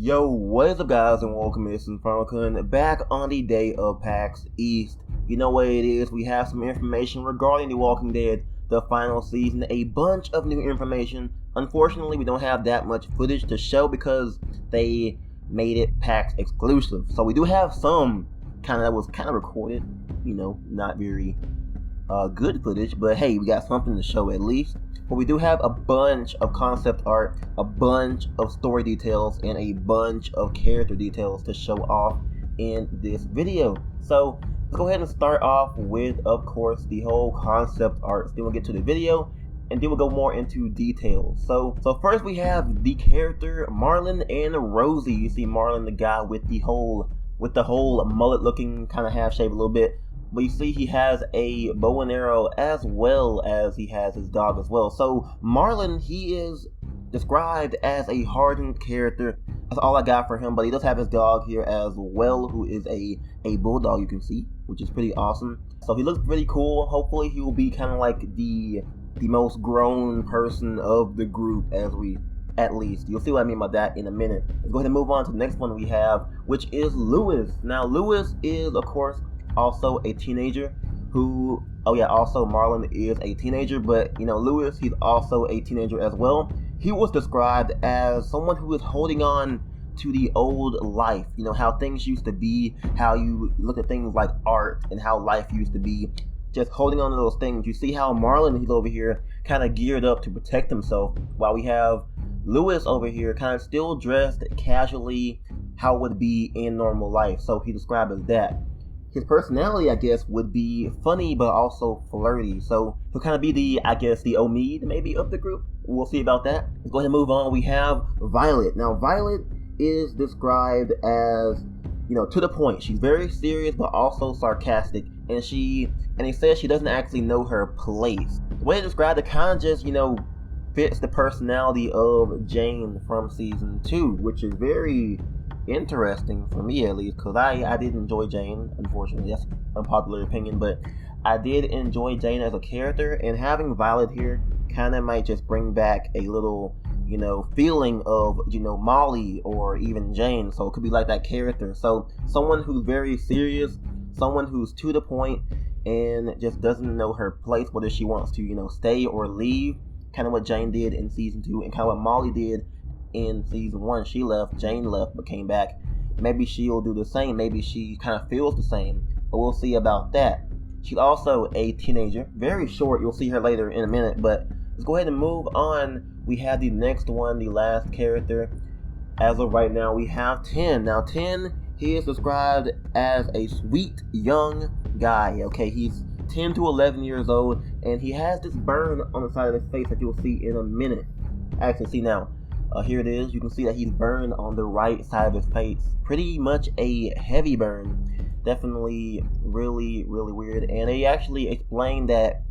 Yo, what is up guys, and welcome to InfernoKun back on the day of PAX East. You know what it is, we have some information regarding The Walking Dead, the final season, a bunch of new information. Unfortunately, we don't have that much footage to show because they made it PAX exclusive. So we do have some that was recorded, not very good footage, but hey, we got something to show at least. But we do have a bunch of concept art, a bunch of story details, and a bunch of character details to show off in this video. So let's go ahead and start off with, of course, the whole concept art. Then we'll get to the video, and then we'll go more into details. So first we have the character Marlon and Rosie. You see Marlon, the guy with the whole mullet looking kind of half shape a little bit. But you see he has a bow and arrow as well as he has his dog as well. So Marlon, he is described as a hardened character. That's all I got for him. But he does have his dog here as well, who is a bulldog, you can see, which is pretty awesome. So he looks pretty cool. Hopefully he will be kind of like the most grown person of the group, at least. You'll see what I mean by that in a minute. Let's go ahead and move on to the next one we have, which is Lewis. Now Lewis is, of course, also a teenager who, also Marlon is a teenager, but Lewis, he's also a teenager as well. He was described as someone who is holding on to the old life, how things used to be, how you look at things like art and how life used to be, just holding on to those things. You see how Marlon, he's over here kind of geared up to protect himself, while we have Lewis over here kind of still dressed casually how it would be in normal life. So he described as that. His personality, I guess, would be funny, but also flirty. So he'll kind of be the Omid, maybe, of the group. We'll see about that. Let's go ahead and move on. We have Violet. Now, Violet is described as, to the point. She's very serious, but also sarcastic. And he says she doesn't actually know her place. The way to describe it kind of just, fits the personality of Jane from season 2, which is very interesting for me, at least, because I did enjoy Jane. Unfortunately, that's an unpopular opinion, but I did enjoy Jane as a character, and having Violet here kind of might just bring back a little feeling of Molly or even Jane. So it could be like that character, so someone who's very serious, someone who's to the point and just doesn't know her place, whether she wants to stay or leave, kind of what Jane did in season 2 and kind of what Molly did in season 1. She left, Jane left, but came back. Maybe she'll do the same. Maybe she kind of feels the same, but we'll see about that. She's also a teenager, very short. You'll see her later in a minute, but let's go ahead and move on. We have the next one, the last character. As of right now, we have 10. Now 10, he is described as a sweet young guy. Okay, he's 10 to 11 years old, and he has this burn on the side of his face that you'll see in a minute. Actually, see now. Here it is. You can see that he's burned on the right side of his face. Pretty much a heavy burn. Definitely really, really weird. And they actually explained that,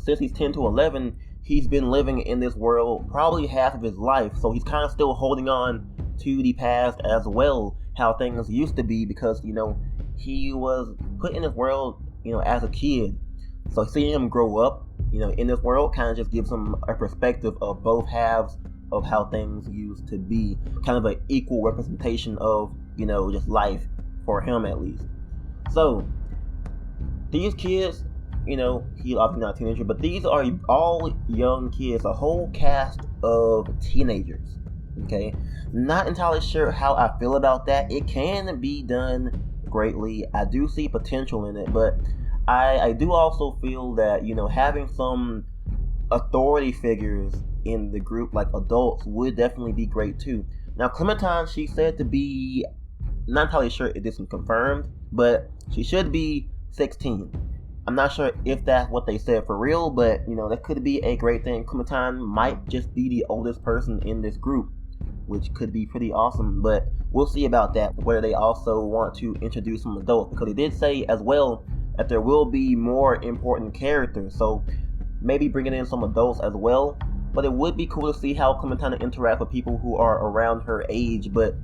since he's 10 to 11, he's been living in this world probably half of his life. So he's kind of still holding on to the past as well, how things used to be, because, he was put in this world, as a kid. So seeing him grow up, in this world kind of just gives him a perspective of both halves of how things used to be, kind of an equal representation of just life for him, at least. So these kids, he's obviously not a teenager, but these are all young kids, a whole cast of teenagers. Okay, not entirely sure how I feel about that. It can be done greatly. I do see potential in it, but I do also feel that having some authority figures in the group, like adults, would definitely be great too. Now Clementine, she's said to be, not entirely sure if this is confirmed, but she should be 16. I'm not sure if that's what they said for real, but that could be a great thing. Clementine might just be the oldest person in this group, which could be pretty awesome, but we'll see about that, whether they also want to introduce some adults, because they did say as well that there will be more important characters, so maybe bringing in some adults as well. But it would be cool to see how Clementine interacts with people who are around her age. But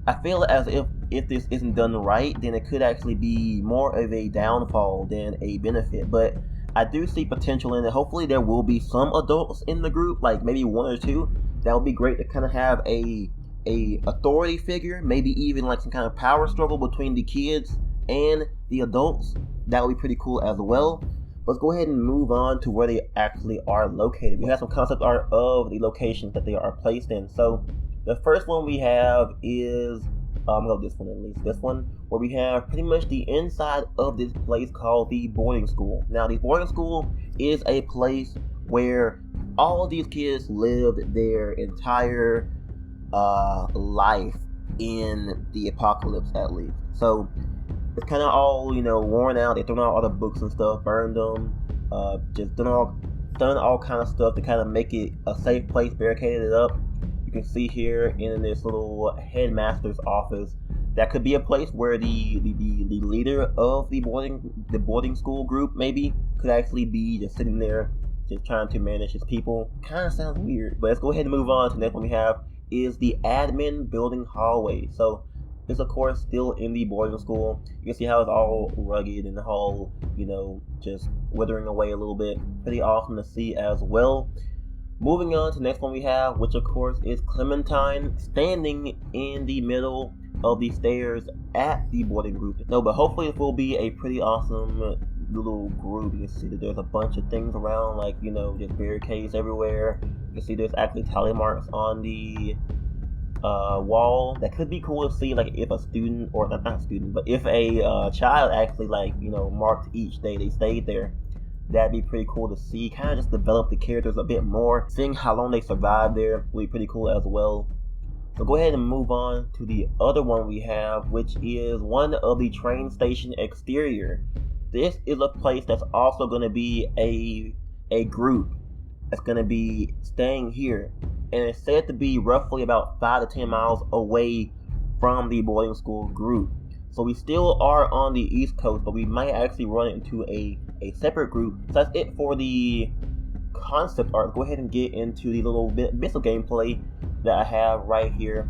I feel as if this isn't done right, then it could actually be more of a downfall than a benefit. But I do see potential in it. Hopefully there will be some adults in the group, like maybe 1 or 2. That would be great to kind of have a a authority figure, maybe even like some kind of power struggle between the kids and the adults. That would be pretty cool as well. Let's go ahead and move on to where they actually are located. We have some concept art of the locations that they are placed in. So the first one we have is, I'm gonna go this one at least. This one, where we have pretty much the inside of this place called the boarding school. Now, the boarding school is a place where all of these kids lived their entire life in the apocalypse, at least. So it's kind of all, worn out. They thrown out all the books and stuff, burned them, just done all kind of stuff to kind of make it a safe place, barricaded it up. You can see here in this little headmaster's office, that could be a place where the leader of the boarding school group maybe could actually be just sitting there, just trying to manage his people. Kind of sounds weird, but let's go ahead and move on to the next one we have is the admin building hallway. So this, of course, still in the boarding school. You can see how it's all rugged and the whole, just withering away a little bit. Pretty awesome to see as well. Moving on to the next one we have, which of course is Clementine standing in the middle of the stairs at the boarding group. No, but hopefully it will be a pretty awesome little group. You can see that there's a bunch of things around, like, just barricades everywhere. You can see there's actually tally marks on the wall. That could be cool to see, like, if a student, or not a student, but if a child actually, like, marked each day they stayed there. That'd be pretty cool to see. Kind of just develop the characters a bit more. Seeing how long they survived there will be pretty cool as well. So go ahead and move on to the other one we have, which is one of the train station exterior. This is a place that's also going to be a group that's going to be staying here. And it's said to be roughly about 5 to 10 miles away from the boarding school group. So we still are on the East Coast, but we might actually run into a separate group. So that's it for the concept art. Go ahead and get into the little bits of gameplay that I have right here.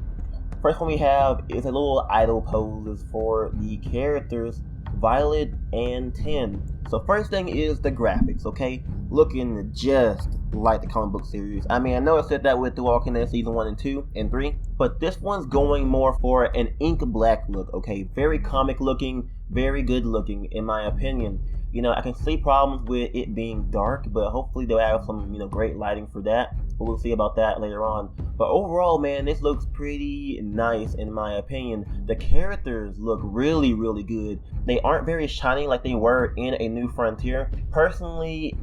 First one we have is a little idle poses for the characters Violet and Tin. So first thing is the graphics, okay? Looking just like the comic book series. I mean, I know I said that with The Walking Dead Season 1 and 2 and 3, but this one's going more for an ink black look, okay? Very comic looking, very good looking, in my opinion. I can see problems with it being dark, but hopefully they'll have some, great lighting for that. But we'll see about that later on. But overall, man, this looks pretty nice in my opinion. The characters look really, really good. They aren't very shiny like they were in A New Frontier. Personally,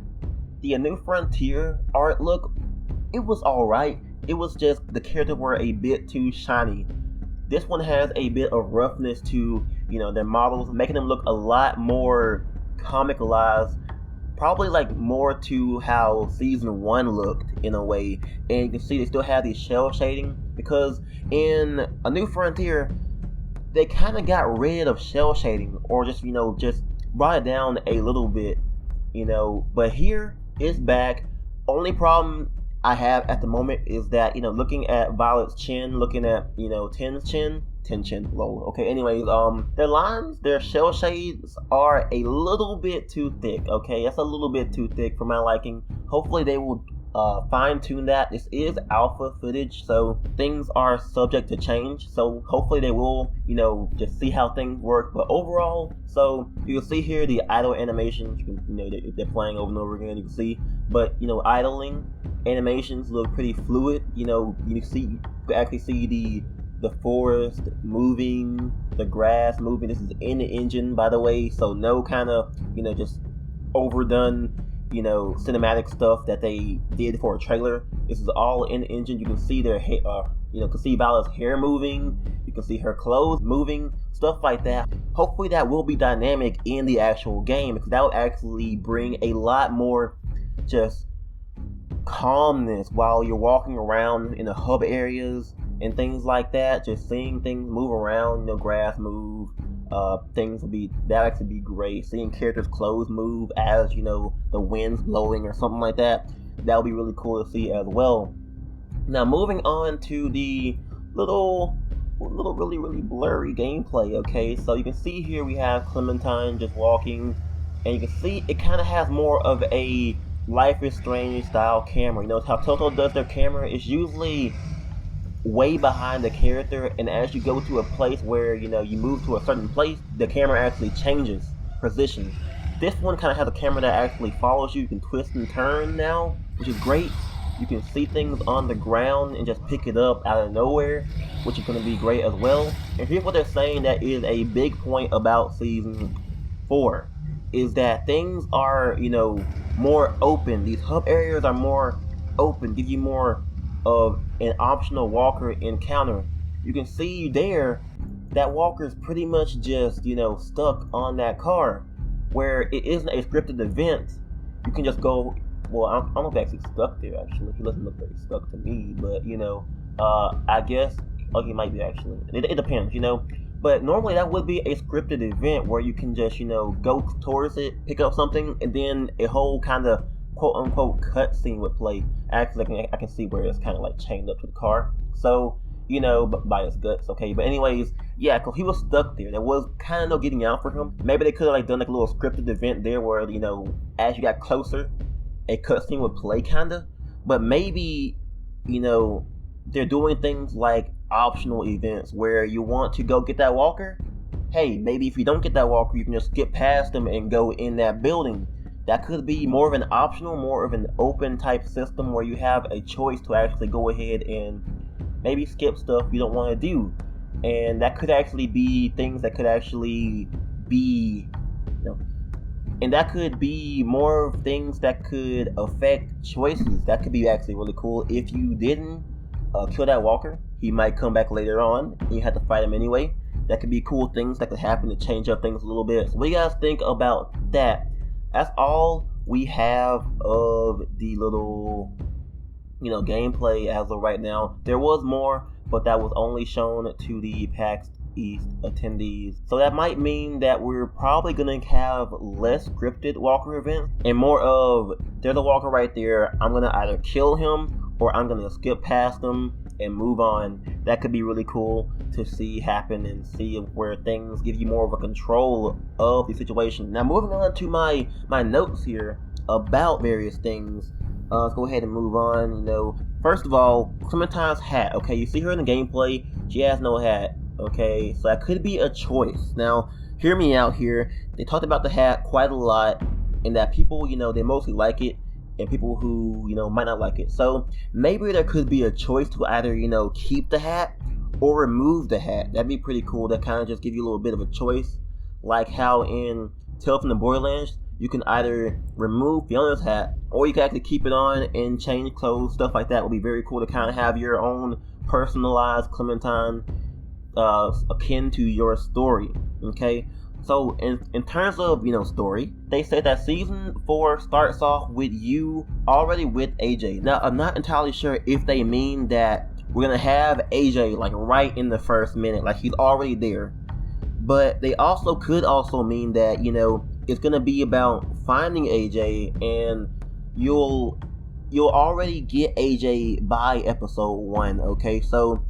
the A New Frontier art look, it was alright. It was just the characters were a bit too shiny. This one has a bit of roughness to, their models, making them look a lot more comicalized, probably like more to how Season 1 looked in a way. And you can see they still have the shell shading, because in A New Frontier they kind of got rid of shell shading, or just just brought it down a little bit, but here it's back. Only problem I have at the moment is that, looking at Violet's chin, looking at, Tin's chin, lol. Okay, anyways, their lines, their shell shades are a little bit too thick, okay? That's a little bit too thick for my liking. Hopefully they will fine-tune that. This is alpha footage, so things are subject to change. So hopefully they will, just see how things work. But overall, so you can see here the idle animations. You can, they're playing over and over again. You can see, but idling animations look pretty fluid. You can actually see the forest moving, the grass moving. This is in the engine, by the way, so no kind of just overdone cinematic stuff that they did for a trailer. This is all in the engine. You can see their hair, you can see Violet's hair moving, you can see her clothes moving, stuff like that. Hopefully that will be dynamic in the actual game, because that will actually bring a lot more just calmness while you're walking around in the hub areas and things like that. Just seeing things move around, grass move, that actually be great. Seeing characters' clothes move as the wind's blowing or something like that, that would be really cool to see as well. Now moving on to the little really blurry gameplay. Okay, so you can see here we have Clementine just walking, and you can see it kind of has more of a Life is Strange style camera. How Telltale does their camera. It's usually way behind the character, and as you go to a place where you move to a certain place, the camera actually changes position. This one kind of has a camera that actually follows you. You can twist and turn now, which is great. You can see things on the ground and just pick it up out of nowhere, which is going to be great as well. And here's what they're saying that is a big point about Season 4, is that things are, more open. These hub areas are more open, give you more of an optional walker encounter. You can see there that walker's pretty much just, stuck on that car, where it isn't a scripted event. You can just go. Well, I don't know if he's actually stuck there, actually. He doesn't look very stuck to me, but, I guess, he might be actually. It depends, But normally that would be a scripted event where you can just, go towards it, pick up something, and then a whole kind of quote-unquote cutscene would play. Actually, I can see where it's kind of like chained up to the car. So, by his guts, okay? But anyways, yeah, because he was stuck there. There was kind of no getting out for him. Maybe they could have like done like a little scripted event there where, as you got closer, a cutscene would play, kinda. But maybe, they're doing things like optional events where you want to go get that walker. Hey, maybe if you don't get that walker, you can just skip past them and go in that building. That could be more of an optional, more of an open type system where you have a choice to actually go ahead and maybe skip stuff you don't want to do. And that could actually be things that could actually be, and that could be more things that could affect choices. That could be actually really cool. If you didn't kill that walker, he might come back later on, and you have to fight him anyway. That could be cool things that could happen to change up things a little bit. So what do you guys think about that? That's all we have of the little, gameplay as of right now. There was more, but that was only shown to the PAX East attendees. So that might mean that we're probably going to have less scripted walker events and more of, there's a walker right there, I'm going to either kill him or I'm going to skip past him and move on. That could be really cool to see happen and see where things give you more of a control of the situation. Now moving on to my notes here about various things. Let's go ahead and move on. First of all, Clementine's hat. Okay, you see her in the gameplay, she has no hat. Okay, so that could be a choice. Now, hear me out here. They talked about the hat quite a lot, and that people, they mostly like it, and people who, might not like it. So maybe there could be a choice to either, keep the hat or remove the hat. That'd be pretty cool. That kind of just give you a little bit of a choice, like how in Tales from the Borderlands, you can either remove Fiona's hat, or you can actually keep it on and change clothes. Stuff like that would be very cool to kind of have your own personalized Clementine, akin to your story. Okay, so in terms of story, they said that season 4 starts off with you already with AJ. Now I'm not entirely sure if they mean that we're gonna have AJ like right in the first minute, like he's already there, but they could also mean that it's gonna be about finding AJ, and you'll already get AJ by episode 1, okay? So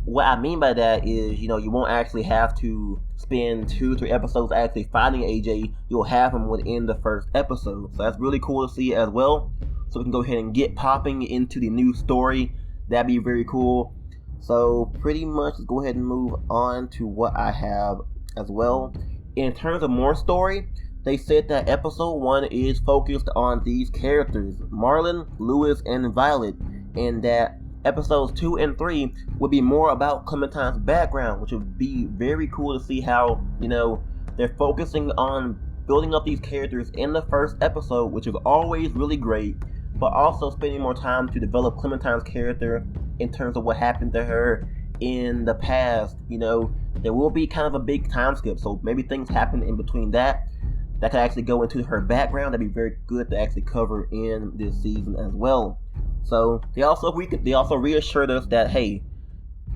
what I mean by that is, you won't actually have to spend 2-3 episodes actually finding AJ. You'll have him within the first episode. So that's really cool to see as well. So we can go ahead and get popping into the new story. That'd be very cool. So pretty much, let's go ahead and move on to what I have as well. In terms of more story, they said that episode 1 is focused on these characters, Marlon, Lewis, and Violet, and that episodes 2 and 3 would be more about Clementine's background, which would be very cool to see how, they're focusing on building up these characters in the first episode, which is always really great, but also spending more time to develop Clementine's character in terms of what happened to her in the past. There will be kind of a big time skip, so maybe things happen in between that could actually go into her background. That'd be very good to actually cover in this season as well. So they also reassured us that, hey,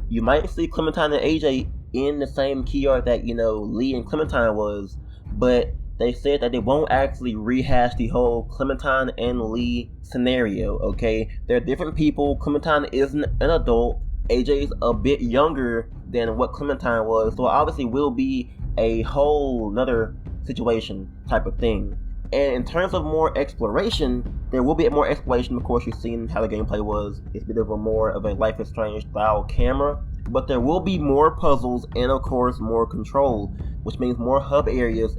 you might see Clementine and AJ in the same key art that Lee and Clementine was, but they said that they won't actually rehash the whole Clementine and Lee scenario. Okay, they're different people. Clementine isn't an adult. AJ's a bit younger than what Clementine was, so it obviously will be a whole another situation type of thing. And in terms of more exploration, there will be more exploration. Of course, you've seen how the gameplay was. It's a bit of a more of a Life is Strange style camera, but there will be more puzzles and of course more control, which means more hub areas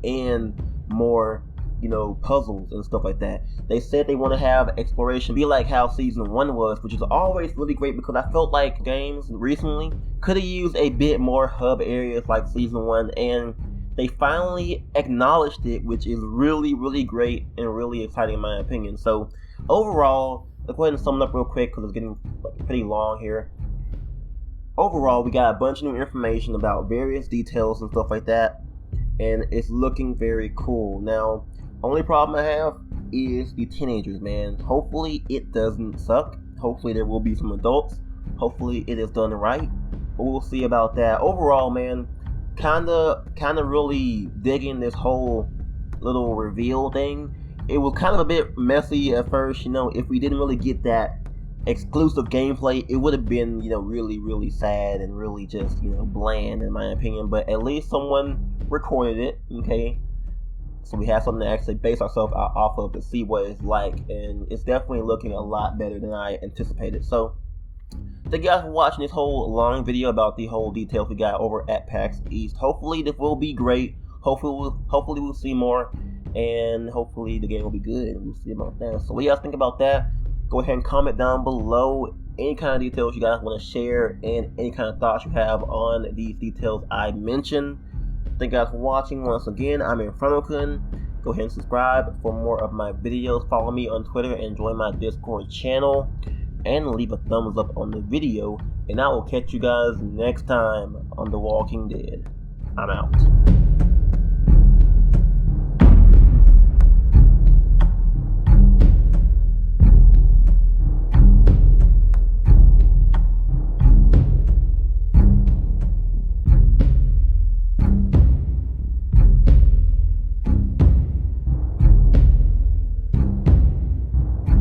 and more, you know, puzzles and stuff like that. They said they want to have exploration be like how season 1 was, which is always really great, because I felt like games recently could have used a bit more hub areas like season 1, and they finally acknowledged it, which is really, really great and really exciting in my opinion. So overall, let's go ahead and sum it up real quick because it's getting pretty long here. Overall, we got a bunch of new information about various details and stuff like that, and it's looking very cool. Now, only problem I have is the teenagers, man. Hopefully it doesn't suck. Hopefully there will be some adults. Hopefully it is done right. But we'll see about that. Overall, man, kinda really digging this whole little reveal thing. It was kind of a bit messy at first, you know. If we didn't really get that exclusive gameplay, it would have been, you know, really, really sad and really just, you know, bland in my opinion. But at least someone recorded it, okay? So we have something to actually base ourselves off of to see what it's like, and it's definitely looking a lot better than I anticipated. So thank you guys for watching this whole long video about the whole details we got over at PAX East. Hopefully this will be great. Hopefully we'll see more, and hopefully the game will be good, and we'll see about that. So what do you guys think about that? Go ahead and comment down below any kind of details you guys want to share and any kind of thoughts you have on these details I mentioned. Thank you guys for watching. Once again, I'm InfernoKun. Go ahead and subscribe for more of my videos. Follow me on Twitter and join my Discord channel. And leave a thumbs up on the video. And I will catch you guys next time on The Walking Dead. I'm out.